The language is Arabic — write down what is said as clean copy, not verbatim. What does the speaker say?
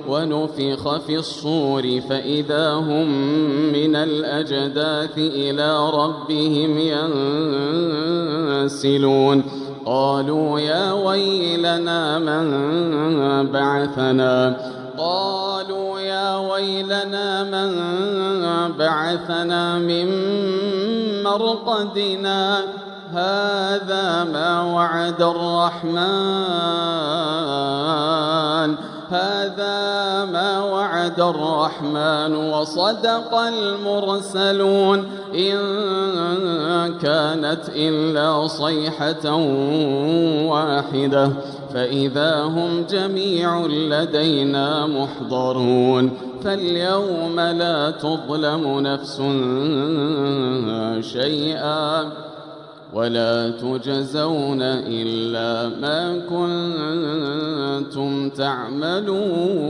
ونفخ في الصور فإذا هم من الأجداث إلى ربهم ينسلون. قالوا يا ويلنا من بعثنا من مرقدنا هذا ما وعد الرحمن وصدق المرسلون. إن كانت إلا صيحة واحدة فإذا هم جميع لدينا محضرون. فاليوم لا تظلم نفس شيئا ولا تجزون إلا ما كنتم تعملون.